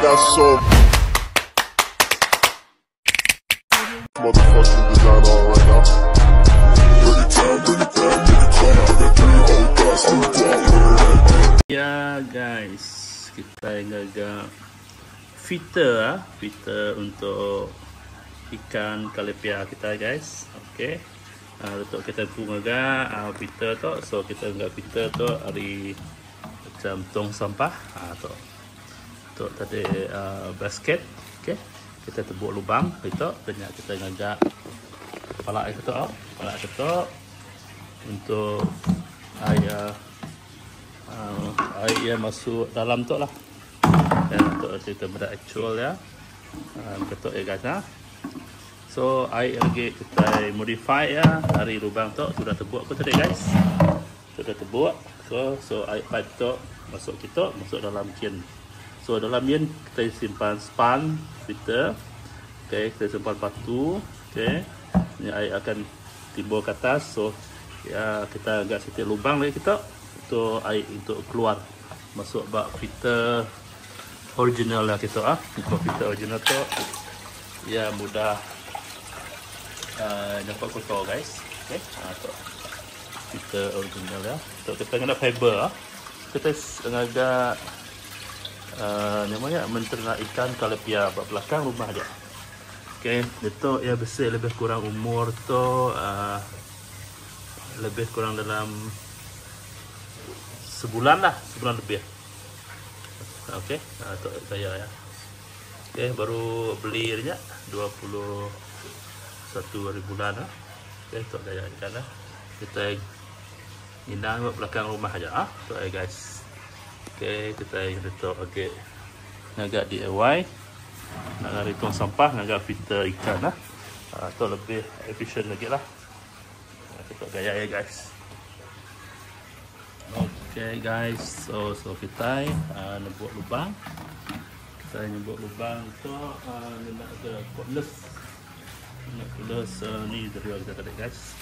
got some motherfucking design on right now. Ya guys, kita agak filter untuk ikan kalepia kita guys. Okey. Untuk kita pun agak filter tu, so kita agak filter tu dari macam tong sampah tu. Untuk tadi basket. Okey. Kita tebuk lubang itu, dan kita agak kepala itu untuk air air masuk dalam tu lah. Dan untuk kita benda actual ya, ketuk ya guys. So air lagi kita modify ya, dari lubang tu sudah tebuk aku tadi guys, sudah tebuk. So air pipe tu masuk dalam can. So dalam can kita simpan span filter. Okay, kita simpan batu. Okay, ini air akan timbul ke atas. So ya, kita agak sedikit lubang lagi kita untuk air untuk keluar masuk bak filter original lah kita untuk filter original tu ya mudah dapat kotor guys. Okay, untuk filter original ya, untuk kita kena fiber kita agak namanya menternak ikan kalepia bak belakang rumah aja. Okay, itu ya besar lebih kurang umur tu lebih kurang dalam sebulan lebih. Okey, untuk saya ya. Okey, baru beli nya 21 hari bulan Okey, untuk saya ikan kita inang belakang rumah aja untuk guys. Okey, kita letak okey. Agak DIY. Nak tong sampah, agak filter ikan atau lebih efisien lagi lah. Kita gaya ya guys. Okay guys, so kita nebuk lubang. Kita nebuk lubang tu nak ada cordless. Ni dari kita tadi guys.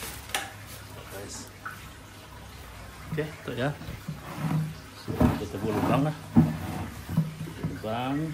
Okay, tu ya. So kita nebuk lubang lah. Lubang.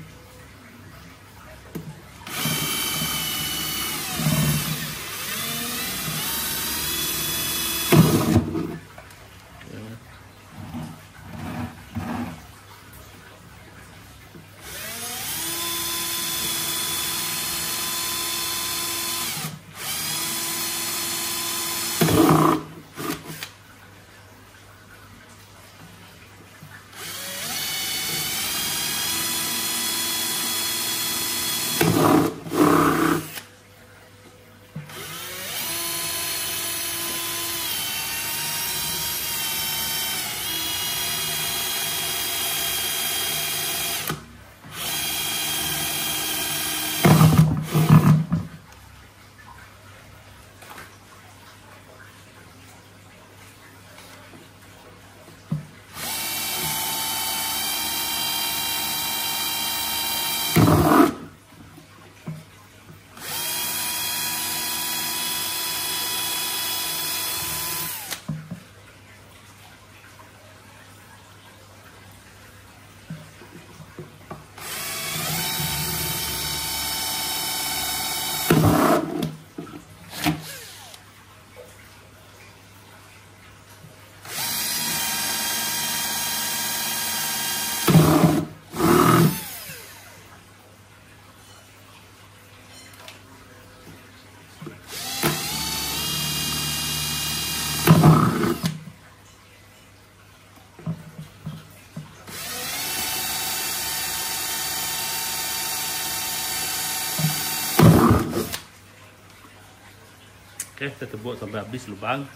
Okay, kita tebuk sampai habis lubang.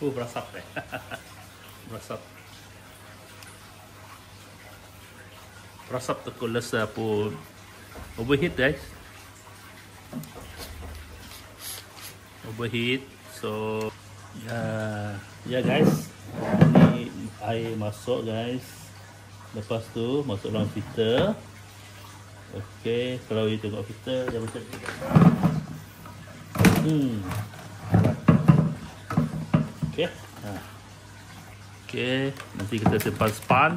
Berasap deh. Berasap terkulas pun overheat guys. Overheat. So ya guys, ini air masuk guys. Lepas tu masuk dalam filter. Okey, kalau you tengok filter dia macam ni. Okey. Okey, nanti kita simpan span.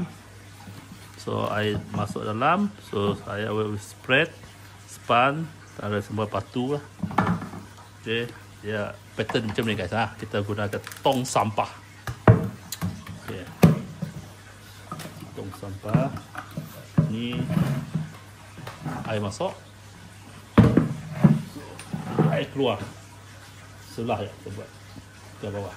So air masuk dalam. So saya will spread span ada semua batu lah. Okey, dia pattern macam ni guys. Kita gunakan tong sampah. Okey. Tong sampah. Ni air masuk. Air keluar. Sebelah ya kita buat. Ke bawah.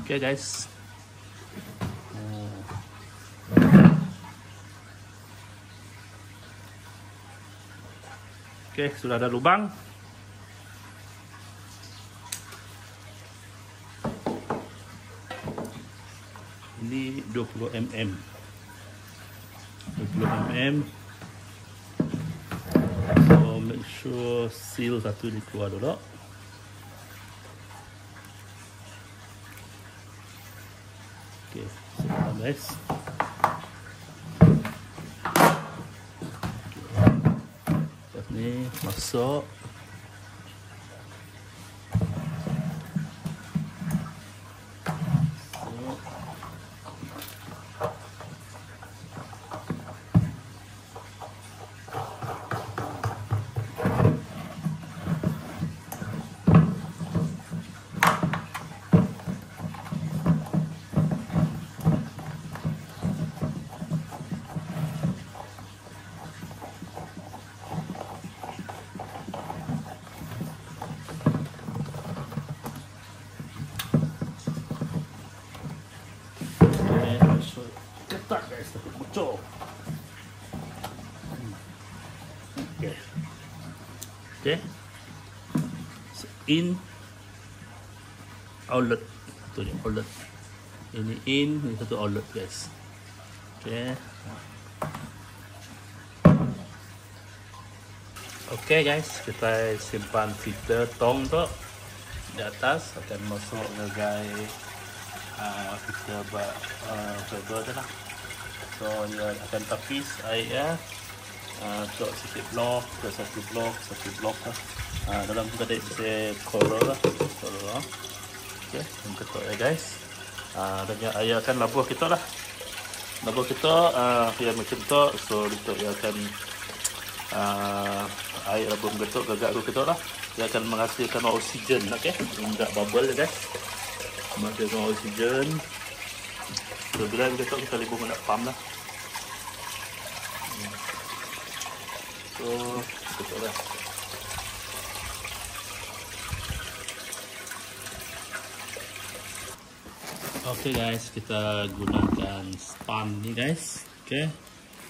Okay guys. Okay, sudah ada lubang. Ini 20 mm. 20 mm. So make sure seal satu ni keluar dulu. Okay, sudah guys. Lepas ni masuk. Ketat guys, takut bocor. Okay. Okay. So, in outlet. Itu ni outlet. Ini in, ini satu outlet guys. Okay. Okay guys, kita simpan filter tong tu di atas, akan masuk sebagai filter filter je lah. So dia akan tapis air untuk sikit blok ke satu blok lah. Dalam tu ada isi coral lah. Okay, yang ketuk ya guys. Dan air akan labuh kita lah. Labuh kita dia macam tu. So dia akan air labuh ketuk gagak kita lah. Dia akan menghasilkan oksigen, okay? Tidak bubble ya guys. Menghasilkan oksigen. So bila ketuk kita lebih nak pump lah. So ketuk lah. Okay guys, kita gunakan span ni guys. Okay,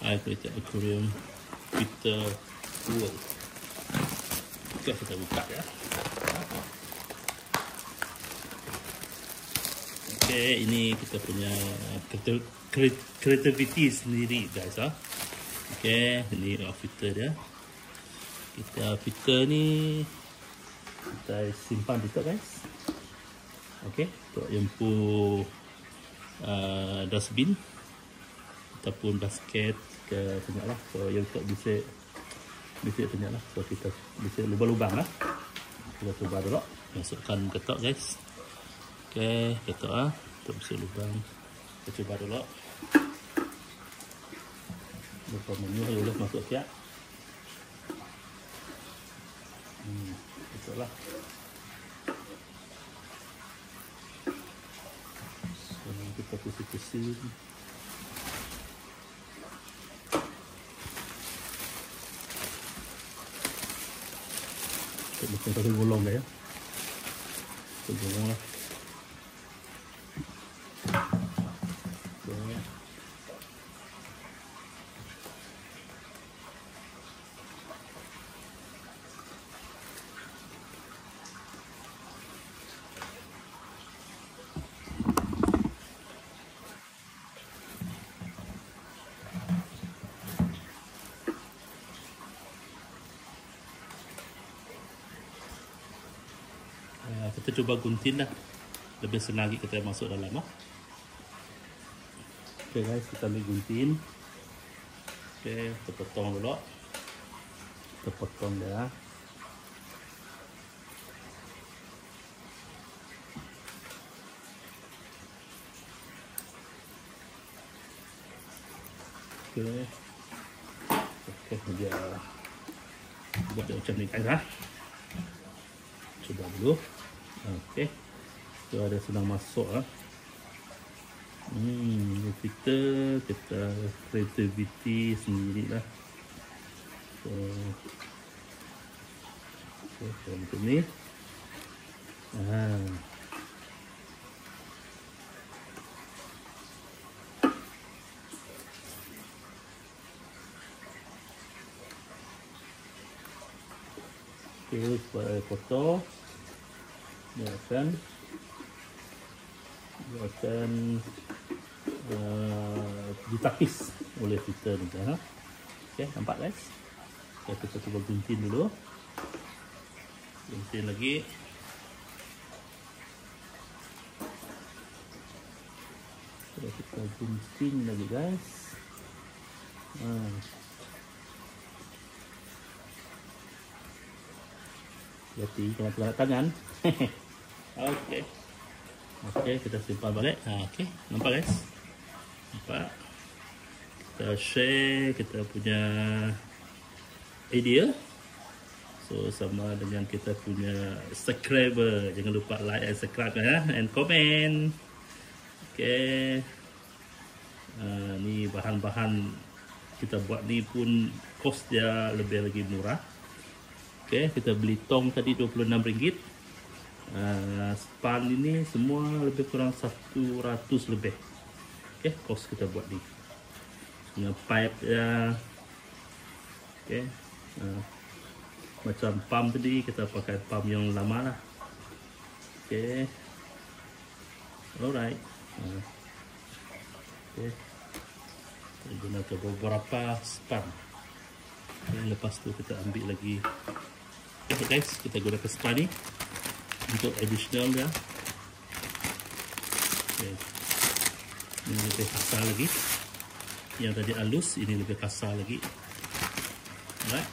air filter aquarium filter fuel. Okay, kita buka ya. Okay, ini kita punya creativity sendiri guys. Okay, ini filter dia. Kita filter ni kita simpan di situ guys. Okay, untuk empu dustbin ataupun basket ke banyak lah. So yang untuk bisik banyak lah. So kita bisik lubang-lubang lah. Kita cuba dulu. Masukkan ketok guys. Okay, ketok lah. Untuk bisik lubang. Kita cuba dulu. Lupa menu boleh masuk siap. Ketok lah. Kita pusing-pusing. Kita bukan satu golong ya. Satu golong lah. kita cuba gunting lah. Lebih senang lagi kita masuk dalam lah. Okay guys, kita ambil gunting. Okay, kita potong dulu. Kita potong dia. Okay. Okay, dia buat dia macam ni guys lah. Cuba dulu. Okay. So ada senang masuk lah. Kita creativity sendiri lah. So okay, macam ni. Okay, supaya kotor dia akan ditapis oleh filter ni kan. Okay, nampak guys? Okay, kita cuba gunting dulu. Gunting lagi. Okay, kita gunting lagi guys. Hati jangan terlalu tangan. Okey. Okey, kita simpan balik. Okey, nampak guys? Nampak? Kita share kita punya idea. So sama dengan kita punya subscriber. Jangan lupa like and subscribe ya, and comment. Okey. Ni bahan-bahan kita buat ni pun kos dia lebih lagi murah. Okay, kita beli tong tadi RM26. Span ini semua lebih kurang 100 lebih. Okay, kos kita buat ni. Dengan pipe ya. Okay. Macam pump tadi kita pakai pump yang lama lah. Okay. Alright. Okay. Kita gunakan beberapa span. Okay, lepas tu kita ambil lagi. Okay guys, kita gunakan span ni untuk additional dia. Okay. Ini lebih kasar lagi. Yang tadi halus, ini lebih kasar lagi. Alright.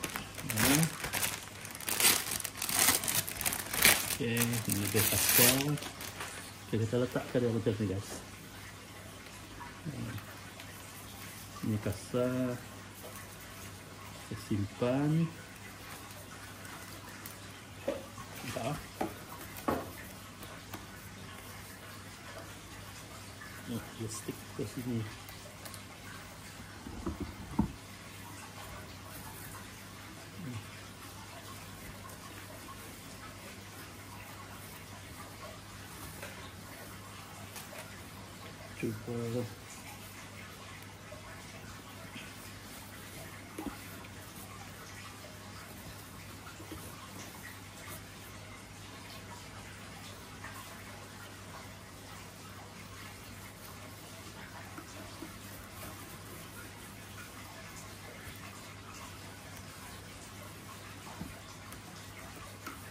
Okay, ini lebih kasar. Okay, kita letakkan dia macam ni guys. Ini kasar. Kita simpan. Nampak? Dia stick ke sini. Cuba.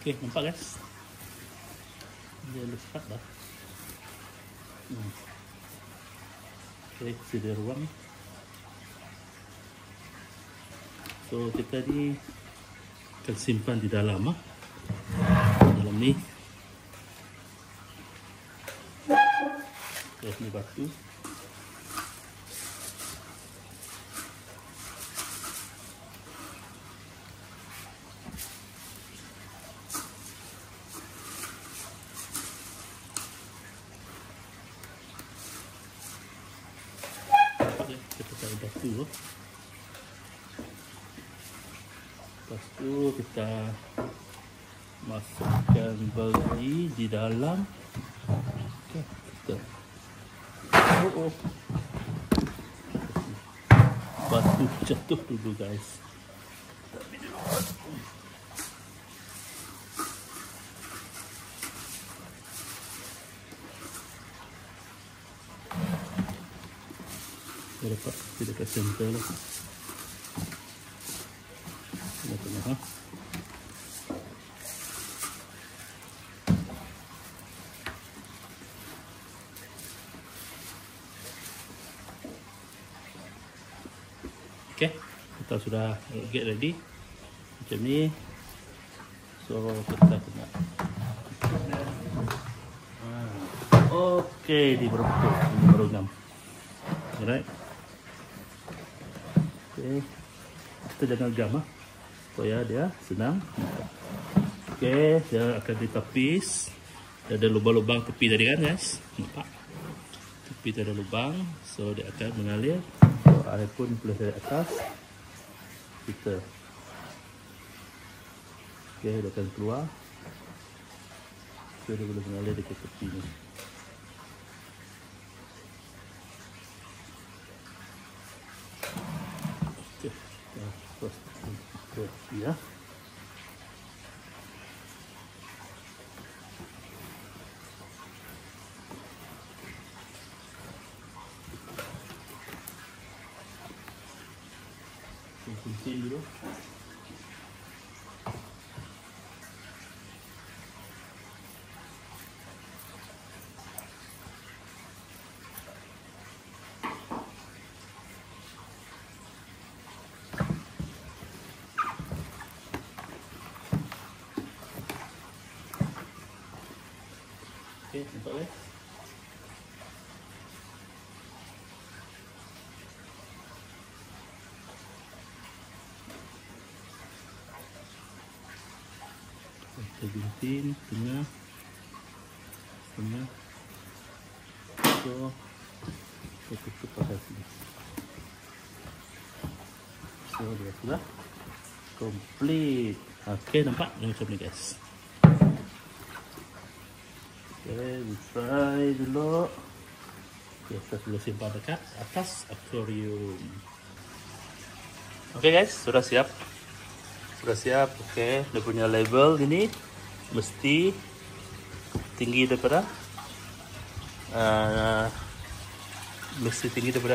Okay, nampak guys? Dia lekat dah. Okay, sedia ruang. So, kita ni akan simpan di dalam dalam ni. Okay, ni batu. Kita taruh batu. Lepas tu kita masukkan bagi di dalam. Okay, kita batu jatuh dulu guys. Dapat dekat center lah. Tengah-tengah. Okay, kita sudah get ready macam ni. So kita kena okay, di berapa baru 6. Alright. Okay, kita jangan gam supaya dia senang. Okay, dia akan ditapis. Dia ada lubang-lubang tepi tadi kan guys, nampak? Tepi tu ada lubang, so dia akan mengalir. So air pun boleh dari atas. Kita okay, dia akan keluar. So dia boleh mengalir dekat tepi ni. Okay, terus ya. Kuncin dulu. Okey, nampak tak? Kita gunting tengah. So kita tutup pakai sini. So dia sudah complete. Okay, nampak macam ni guys. Okay, we try dulu. Okay, kita sudah simpan dekat atas akuarium. Okay guys, sudah siap. Sudah siap. Okay, dia punya level ini mesti tinggi daripada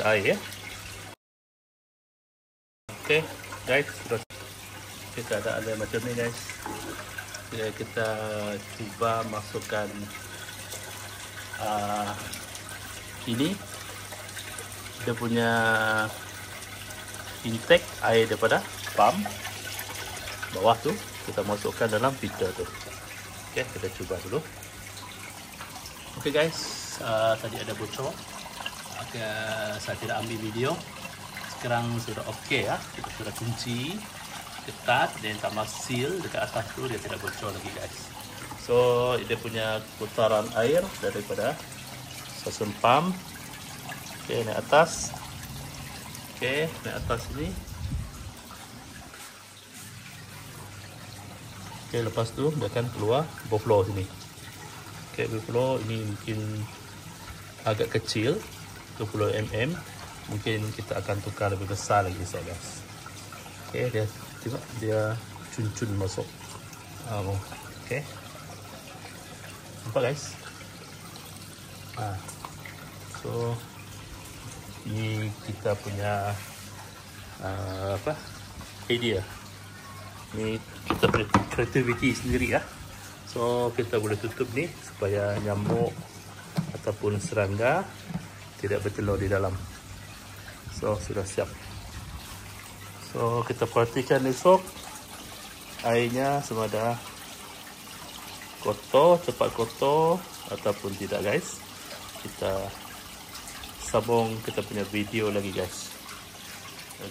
air ya. Okay guys, sudah kita ada macam ni guys. Okay, kita cuba masukkan ini dia punya intake air daripada pump bawah tu, kita masukkan dalam filter tu. Okay, kita cuba dulu. Okay guys, tadi ada bocor. Saya tidak ambil video. Sekarang sudah okay ya. Kita sudah kunci ketat dan tambah seal dekat atas tu, dia tidak bocor lagi guys. So dia punya putaran air daripada susun pump. Okay, naik atas. Okay, naik atas ini. Okay, lepas tu dia akan keluar overflow sini. Okay, overflow ini mungkin agak kecil, 20 mm. Mungkin kita akan tukar lebih besar lagi guys. Okay, dia tengok dia cun-cun masuk. Okay, nampak guys. So ini kita punya idea. Ni kita punya creativity sendiri ya. So kita boleh tutup ni supaya nyamuk ataupun serangga tidak bertelur di dalam. So sudah siap. So kita perhatikan esok airnya sama ada kotor, cepat kotor ataupun tidak guys. Kita sambung kita punya video lagi guys.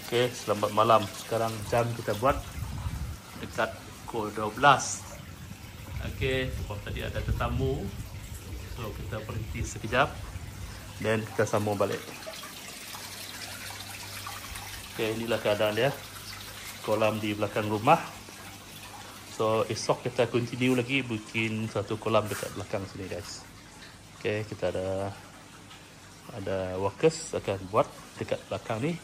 Okay, selamat malam. Sekarang jam kita buat dekat pukul 12. Okay, sebab tadi ada tetamu, so kita berhenti sekejap dan kita sambung balik. Okay, inilah keadaan dia, kolam di belakang rumah. So esok kita continue lagi bikin satu kolam dekat belakang sini guys. Okay, kita ada workers akan buat dekat belakang ni.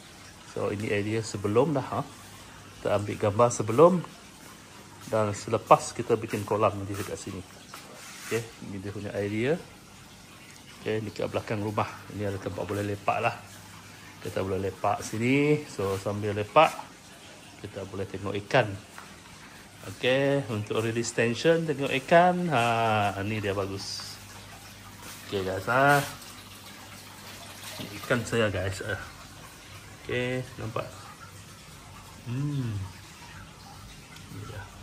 So ini area sebelum dah kita ambil gambar sebelum dan selepas kita bikin kolam di dekat sini. Okay, ini dia punya area. Okay, dekat belakang rumah. Ini ada tempat boleh lepak lah. Kita boleh lepak sini. So sambil lepak kita boleh tengok ikan. Okay, untuk release tension tengok ikan. Ini dia bagus. Okay guys, ini ikan saya guys. Okay, nampak. Hmm. Ya.